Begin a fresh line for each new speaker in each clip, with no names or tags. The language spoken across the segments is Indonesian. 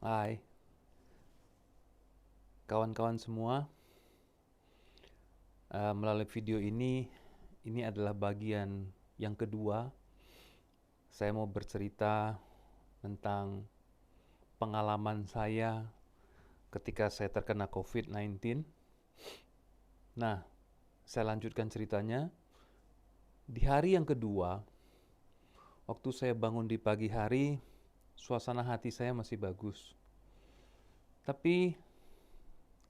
Hai, kawan-kawan semua. Melalui video ini adalah bagian yang kedua. Saya mau bercerita tentang pengalaman saya ketika saya terkena COVID-19. Nah, saya lanjutkan ceritanya. Di hari yang kedua, waktu saya bangun di pagi hari, suasana hati saya masih bagus. Tapi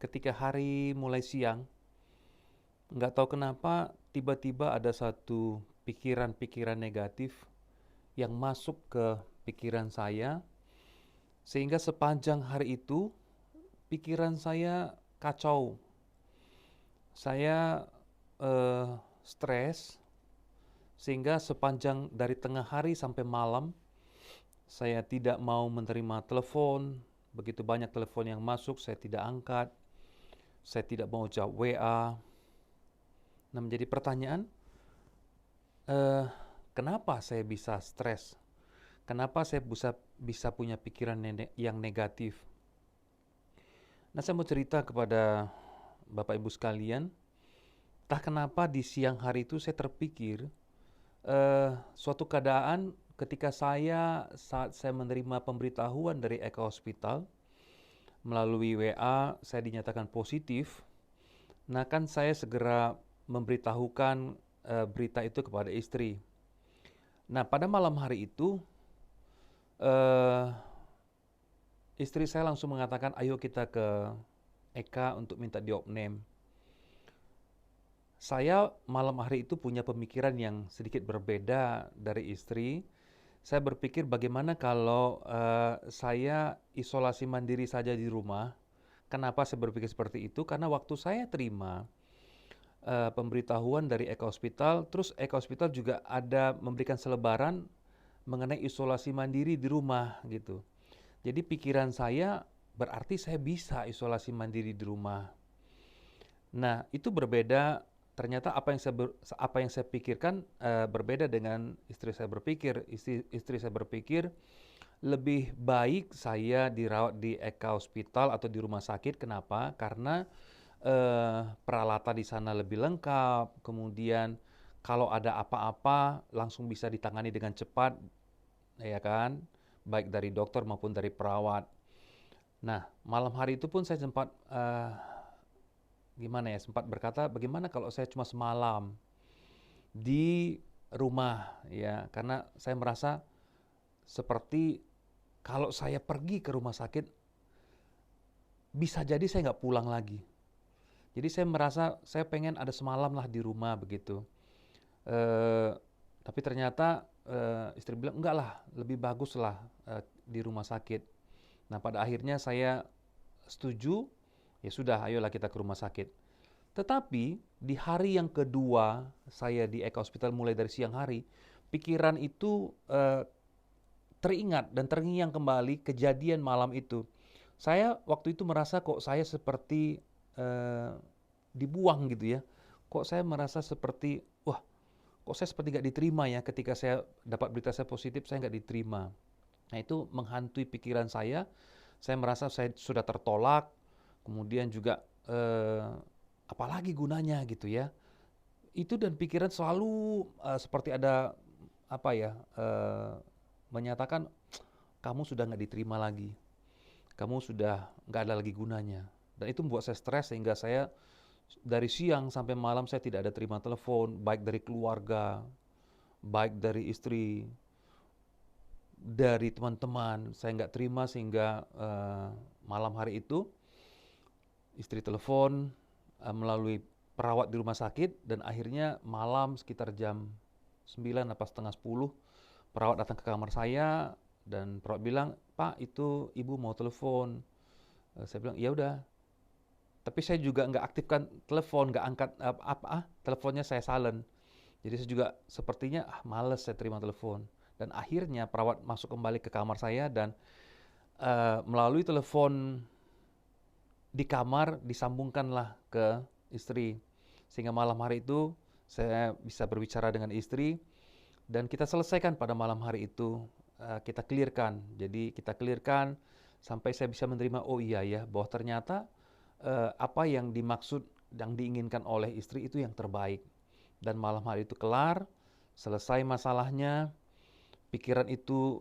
ketika hari mulai siang, nggak tahu kenapa tiba-tiba ada satu pikiran-pikiran negatif yang masuk ke pikiran saya, sehingga sepanjang hari itu pikiran saya kacau. Saya eh, stres, sehingga sepanjang dari tengah hari sampai malam saya tidak mau menerima telepon. Begitu banyak telepon yang masuk, saya tidak angkat. Saya tidak mau jawab WA. Nah, menjadi pertanyaan, eh, kenapa saya bisa stres? Kenapa saya bisa punya pikiran yang negatif? Nah, saya mau cerita kepada Bapak Ibu sekalian, entah kenapa di siang hari itu saya terpikir suatu keadaan ketika saat saya menerima pemberitahuan dari Eka Hospital melalui WA saya dinyatakan positif. Nah, kan saya segera memberitahukan berita itu kepada istri. Nah, pada malam hari itu eh, istri saya langsung mengatakan, ayo kita ke Eka untuk minta diopname. Saya malam hari itu punya pemikiran yang sedikit berbeda dari istri. Saya berpikir bagaimana kalau saya isolasi mandiri saja di rumah. Kenapa saya berpikir seperti itu? Karena waktu saya terima pemberitahuan dari Eka Hospital, terus Eka Hospital juga ada memberikan selebaran mengenai isolasi mandiri di rumah gitu. Jadi pikiran saya berarti saya bisa isolasi mandiri di rumah. Nah, itu berbeda. Ternyata apa yang saya pikirkan berbeda dengan istri saya berpikir. Istri saya berpikir lebih baik saya dirawat di Eka Hospital atau di rumah sakit. Kenapa? Karena peralatan di sana lebih lengkap. Kemudian kalau ada apa-apa langsung bisa ditangani dengan cepat, ya kan? Baik dari dokter maupun dari perawat. Nah, malam hari itu pun saya sempat sempat berkata, bagaimana kalau saya cuma semalam di rumah, ya, karena saya merasa seperti kalau saya pergi ke rumah sakit bisa jadi saya nggak pulang lagi. Jadi saya merasa saya pengen ada semalam lah di rumah begitu. Eh, tapi ternyata istri bilang enggak lah, lebih bagus lah di rumah sakit. Nah, pada akhirnya saya setuju. Ya sudah, ayolah kita ke rumah sakit. Tetapi di hari yang kedua saya di Eka Hospital mulai dari siang hari, pikiran itu teringat dan terngiang kembali kejadian malam itu. Saya waktu itu merasa kok saya seperti eh, dibuang gitu ya. Kok saya merasa seperti, wah, kok saya seperti nggak diterima ya ketika saya dapat berita saya positif, saya nggak diterima. Nah, itu menghantui pikiran saya. Saya merasa saya sudah tertolak, kemudian juga apalagi gunanya gitu ya. Itu dan pikiran selalu seperti ada apa ya, menyatakan kamu sudah nggak diterima lagi, kamu sudah nggak ada lagi gunanya. Dan itu membuat saya stres sehingga saya dari siang sampai malam saya tidak ada terima telepon, baik dari keluarga, baik dari istri, dari teman-teman. Saya nggak terima sehingga malam hari itu istri telepon melalui perawat di rumah sakit dan akhirnya malam sekitar jam 9 apa setengah 10 perawat datang ke kamar saya dan perawat bilang, "Pak, itu ibu mau telepon." Saya bilang, "Ya udah." Tapi saya juga nggak aktifkan telepon, nggak angkat teleponnya saya silent. Jadi saya juga sepertinya males saya terima telepon. Dan akhirnya perawat masuk kembali ke kamar saya dan melalui telepon di kamar disambungkanlah ke istri. Sehingga malam hari itu saya bisa berbicara dengan istri dan kita selesaikan pada malam hari itu. Kita clearkan. Jadi kita clearkan sampai saya bisa menerima, oh iya ya, bahwa ternyata apa yang dimaksud yang diinginkan oleh istri itu yang terbaik. Dan malam hari itu kelar, selesai masalahnya, pikiran itu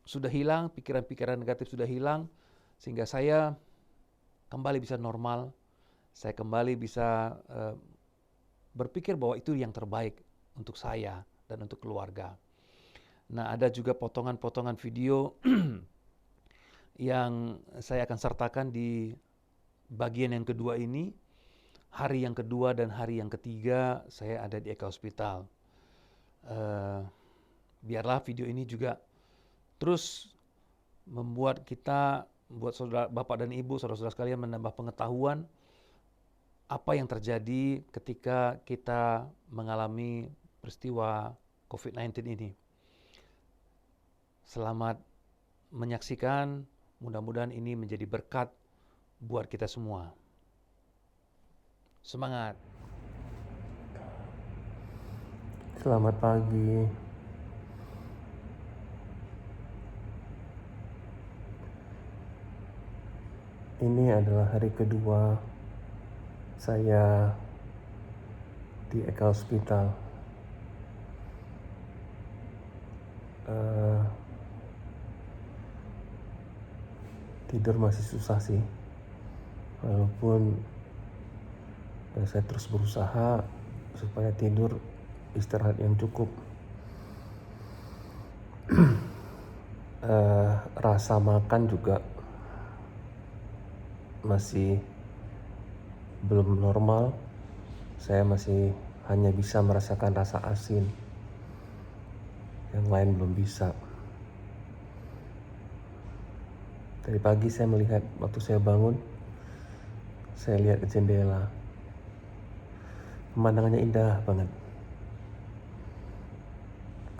sudah hilang, pikiran-pikiran negatif sudah hilang, sehingga saya kembali bisa normal, saya kembali bisa berpikir bahwa itu yang terbaik untuk saya dan untuk keluarga. Nah, ada juga potongan-potongan video yang saya akan sertakan di bagian yang kedua ini. Hari yang kedua dan hari yang ketiga saya ada di Eka Hospital. Biarlah video ini juga terus membuat kita, buat saudara, bapak dan ibu, saudara-saudara sekalian, menambah pengetahuan apa yang terjadi ketika kita mengalami peristiwa COVID-19 ini. Selamat menyaksikan, mudah-mudahan ini menjadi berkat buat kita semua. Semangat.
Selamat pagi. Ini adalah hari kedua saya di Eka Hospital. Tidur masih susah sih, walaupun saya terus berusaha supaya tidur istirahat yang cukup. Rasa makan juga masih belum normal. Saya masih hanya bisa merasakan rasa asin, yang lain belum bisa. Dari pagi saya melihat, waktu saya bangun, saya lihat ke jendela. Pemandangannya indah banget.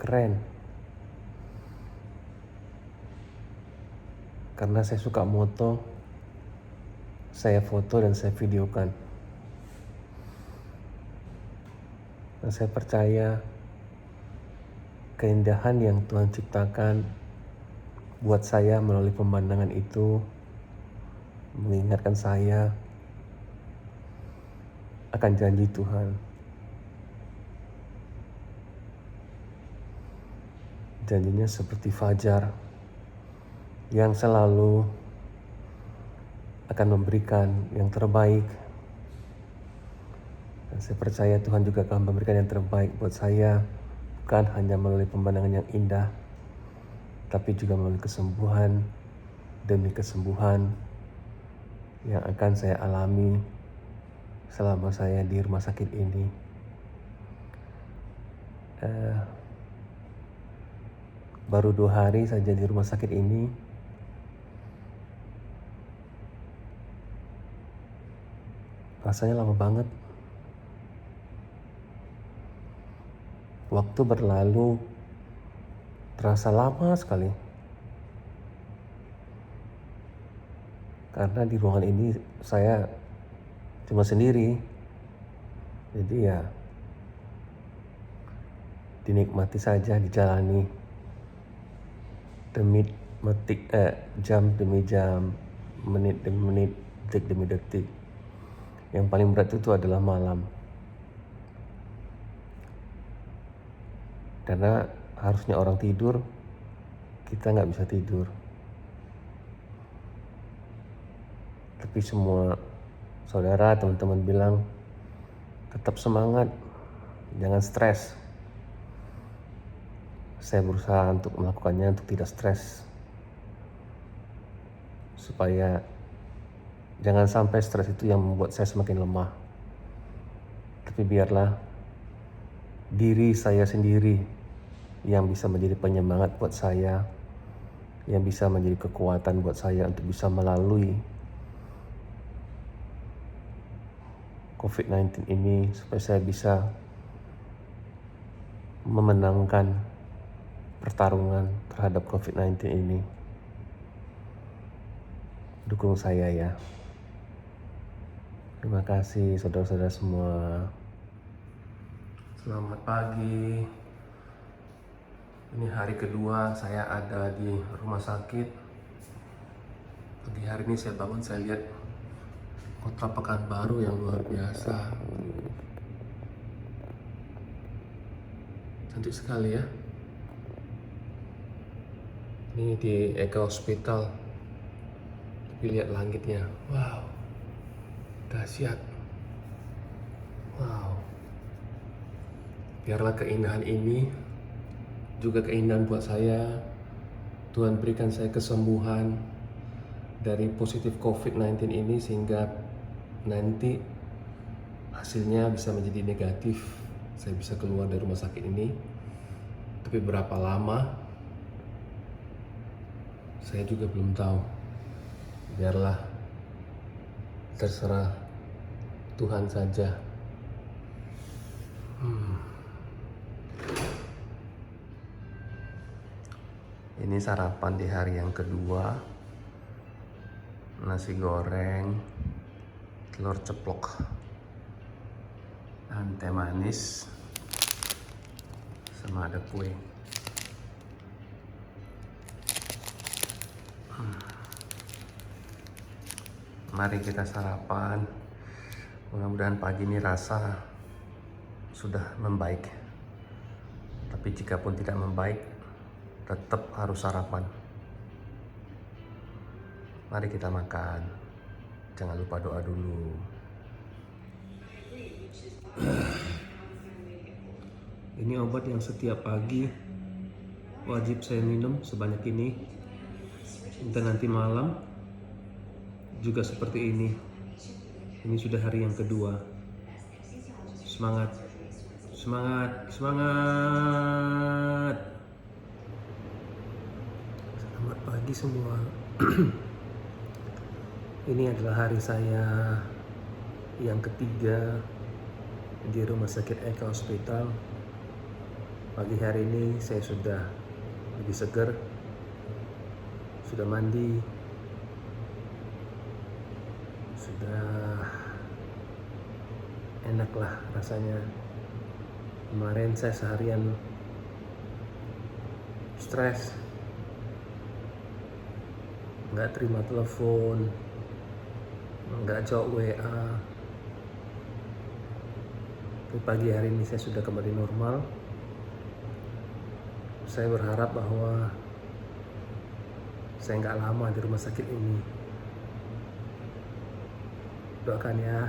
Keren. Karena saya suka moto, saya foto dan saya videokan. Dan saya percaya keindahan yang Tuhan ciptakan buat saya melalui pemandangan itu mengingatkan saya akan janji Tuhan. Janjinya seperti fajar yang selalu akan memberikan yang terbaik. Dan saya percaya Tuhan juga akan memberikan yang terbaik buat saya, bukan hanya melalui pemandangan yang indah, tapi juga melalui kesembuhan demi kesembuhan yang akan saya alami selama saya di rumah sakit ini. Baru 2 hari saja di rumah sakit ini, rasanya lama banget. Waktu berlalu terasa lama sekali. Karena di ruangan ini saya cuma sendiri. Jadi ya dinikmati saja, dijalani jam demi jam, menit demi menit, detik demi detik. Yang paling berat itu adalah malam. Karena harusnya orang tidur, kita nggak bisa tidur. Tapi semua saudara, teman-teman bilang, tetap semangat, jangan stres. Saya berusaha untuk melakukannya, untuk tidak stres. Supaya jangan sampai stres itu yang membuat saya semakin lemah. Tapi biarlah diri saya sendiri yang bisa menjadi penyemangat buat saya, yang bisa menjadi kekuatan buat saya untuk bisa melalui COVID-19 ini, supaya saya bisa memenangkan pertarungan terhadap COVID-19 ini. Dukung saya ya. Terima kasih saudara-saudara semua. Selamat pagi. Ini hari kedua saya ada di rumah sakit. Pagi hari ini saya bangun, saya lihat kota Pekanbaru yang luar biasa. Cantik sekali ya. Ini di Eka Hospital. Tapi lihat langitnya. Wow. Dahsyat. Wow. Biarlah keindahan ini juga keindahan buat saya. Tuhan berikan saya kesembuhan dari positif COVID-19 ini sehingga nanti hasilnya bisa menjadi negatif. Saya bisa keluar dari rumah sakit ini. Tapi berapa lama? Saya juga belum tahu. Biarlah terserah Tuhan saja. Ini sarapan di hari yang kedua. Nasi goreng, telur ceplok, dan teh manis, sama ada kue. Mari kita sarapan. Mudah-mudahan pagi ini rasa sudah membaik. Tapi jika pun tidak membaik, tetap harus sarapan. Mari kita makan. Jangan lupa doa dulu. Ini obat yang setiap pagi wajib saya minum sebanyak ini. Dan nanti malam juga seperti ini. Ini sudah hari yang kedua. Semangat, semangat, semangat. Selamat pagi semua. Ini adalah hari saya yang ketiga di Rumah Sakit Eka Hospital. Pagi hari ini saya sudah lebih segar, sudah mandi, sudah enak lah rasanya. Kemarin saya seharian stres, nggak terima telepon, nggak jawab WA. Tapi pagi hari ini saya sudah kembali normal. Saya berharap bahwa saya nggak lama di rumah sakit ini. Doakan ya.